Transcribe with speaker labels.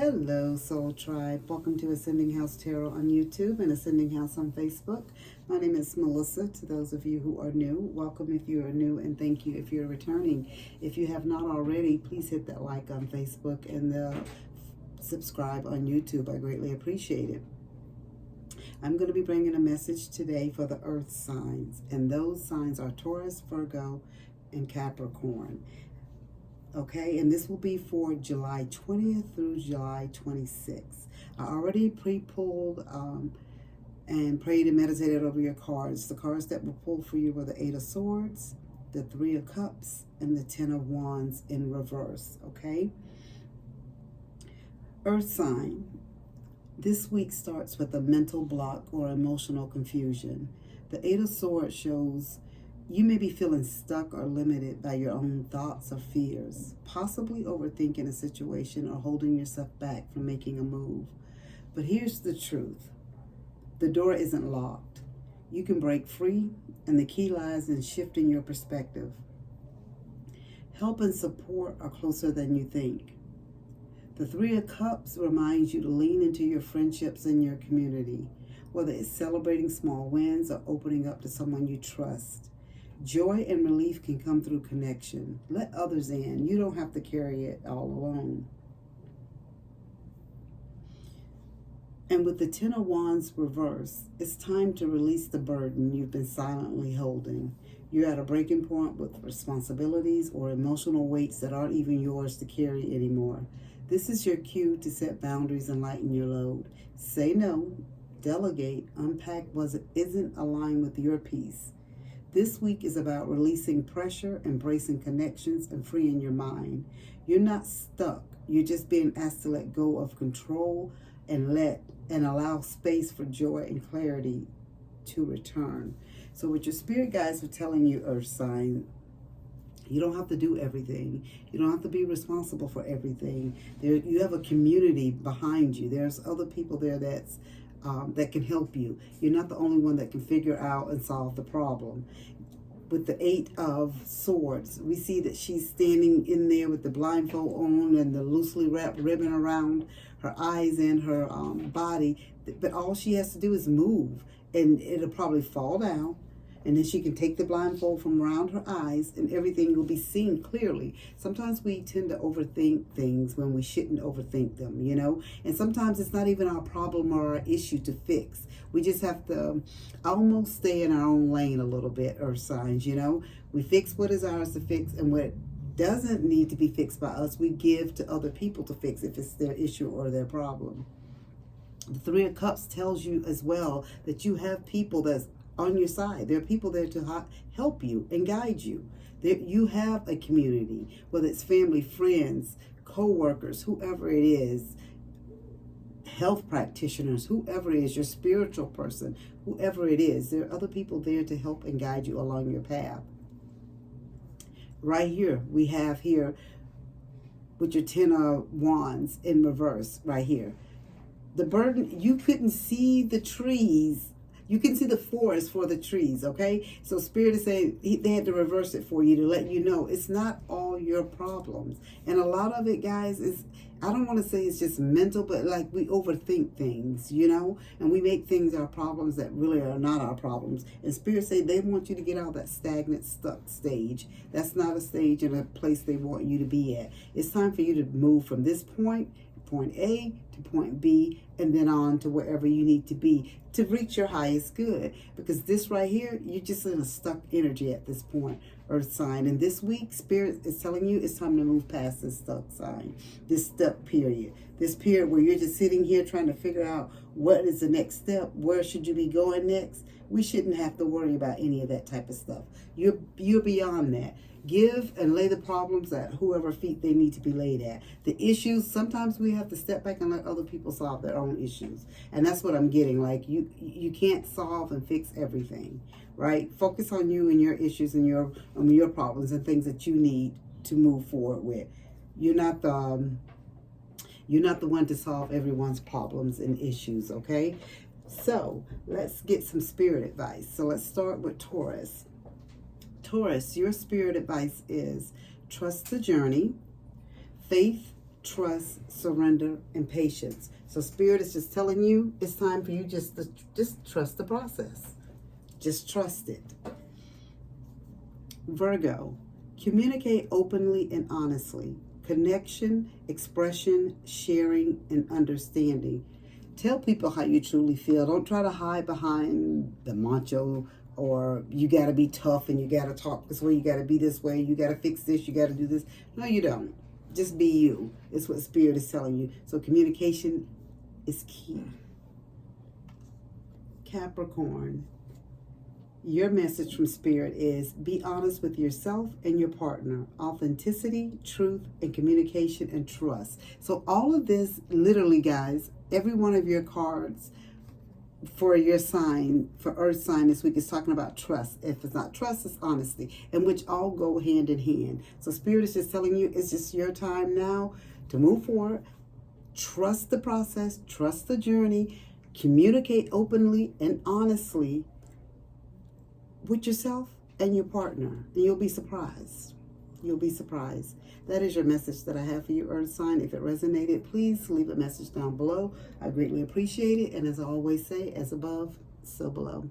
Speaker 1: Hello, Soul Tribe. Welcome to Ascending House Tarot on YouTube and Ascending House on Facebook. My name is Melissa. To those of you who are new, welcome if you are new, and thank you if you're returning. If you have not already, please hit that like on Facebook and the subscribe on YouTube. I greatly appreciate it. I'm going to be bringing a message today for the earth signs, and those signs are Taurus, Virgo, and Capricorn. Okay, and this will be for July 20th through July 26th. I already pre-pulled and prayed and meditated over your cards. The cards that were pulled for you were the Eight of Swords, the Three of Cups, and the Ten of Wands in reverse, okay? Earth sign. This week starts with a mental block or emotional confusion. The Eight of Swords shows you may be feeling stuck or limited by your own thoughts or fears, possibly overthinking a situation or holding yourself back from making a move. But here's the truth. The door isn't locked. You can break free, and the key lies in shifting your perspective. Help and support are closer than you think. The Three of Cups reminds you to lean into your friendships and your community, whether it's celebrating small wins or opening up to someone you trust. Joy and relief can come through connection. Let others in. You don't have to carry it all alone. And with the Ten of Wands reverse, it's time to release the burden you've been silently holding. You're at a breaking point with responsibilities or emotional weights that aren't even yours to carry anymore. This is your cue to set boundaries and lighten your load. Say no, delegate, unpack what isn't aligned with your peace. This week is about releasing pressure, embracing connections, and freeing your mind. You're not stuck. You're just being asked to let go of control and allow space for joy and clarity to return. So what your spirit guides are telling you, Earth sign, you don't have to do everything. You don't have to be responsible for everything. You have a community behind you. There's other people there that can help you. You're not the only one that can figure out and solve the problem. With the Eight of Swords, we see that she's standing in there with the blindfold on and the loosely wrapped ribbon around her eyes and her body. But all she has to do is move, and it'll probably fall down. And then she can take the blindfold from around her eyes and everything will be seen clearly. Sometimes we tend to overthink things when we shouldn't overthink them, you know? And sometimes it's not even our problem or our issue to fix. We just have to almost stay in our own lane a little bit, Earth signs, you know? We fix what is ours to fix, and what doesn't need to be fixed by us, we give to other people to fix if it's their issue or their problem. The Three of Cups tells you as well that you have people that's on your side. There are people there to help you and guide you. You have a community, whether it's family, friends, co-workers, whoever it is, health practitioners, whoever it is, your spiritual person, whoever it is, there are other people there to help and guide you along your path. Right here, we have here with your Ten of Wands in reverse, right here. The burden, you couldn't see the trees. You can see the forest for the trees, okay? So Spirit is saying they had to reverse it for you to let you know it's not all your problems. And a lot of it, guys, is, I don't want to say it's just mental, but like we overthink things, you know? And we make things our problems that really are not our problems. And Spirit say they want you to get out of that stagnant, stuck stage. That's not a stage and a place they want you to be at. It's time for you to move from this point A to point B, and then on to wherever you need to be to reach your highest good. Because this right here, you're just in a stuck energy at this point, Earth sign. And this week, Spirit is telling you it's time to move past this stuck sign, this stuck period. This period where you're just sitting here trying to figure out what is the next step, where should you be going next. We shouldn't have to worry about any of that type of stuff. You're beyond that. Give and lay the problems at whoever feet they need to be laid at. The issues, sometimes we have to step back and let other people solve their own issues. And that's what I'm getting. Like, you can't solve and fix everything, right? Focus on you and your issues and your problems and things that you need to move forward with. You're not the one to solve everyone's problems and issues, okay? So let's get some spirit advice. So let's start with Taurus. Taurus, your spirit advice is trust the journey, faith, trust, surrender, and patience. So Spirit is just telling you it's time for you just to trust the process. Just trust it. Virgo, communicate openly and honestly. Connection, expression, sharing, and understanding. Tell people how you truly feel. Don't try to hide behind the macho or you got to be tough and you got to talk this way, you got to be this way, you got to fix this, you got to do this. No, you don't. Just be you. It's what Spirit is telling you. So communication is key. Capricorn, your message from Spirit is be honest with yourself and your partner. Authenticity, truth, and communication and trust. So all of this, literally, guys, every one of your cards for your sign, for Earth sign this week, is talking about trust. If it's not trust, it's honesty, and which all go hand in hand. So Spirit is just telling you it's just your time now to move forward. Trust the process, trust the journey, communicate openly and honestly with yourself and your partner, and you'll be surprised. You'll be surprised. That is your message that I have for you, Earth sign. If it resonated, please leave a message down below. I greatly appreciate it. And as I always say, as above, so below.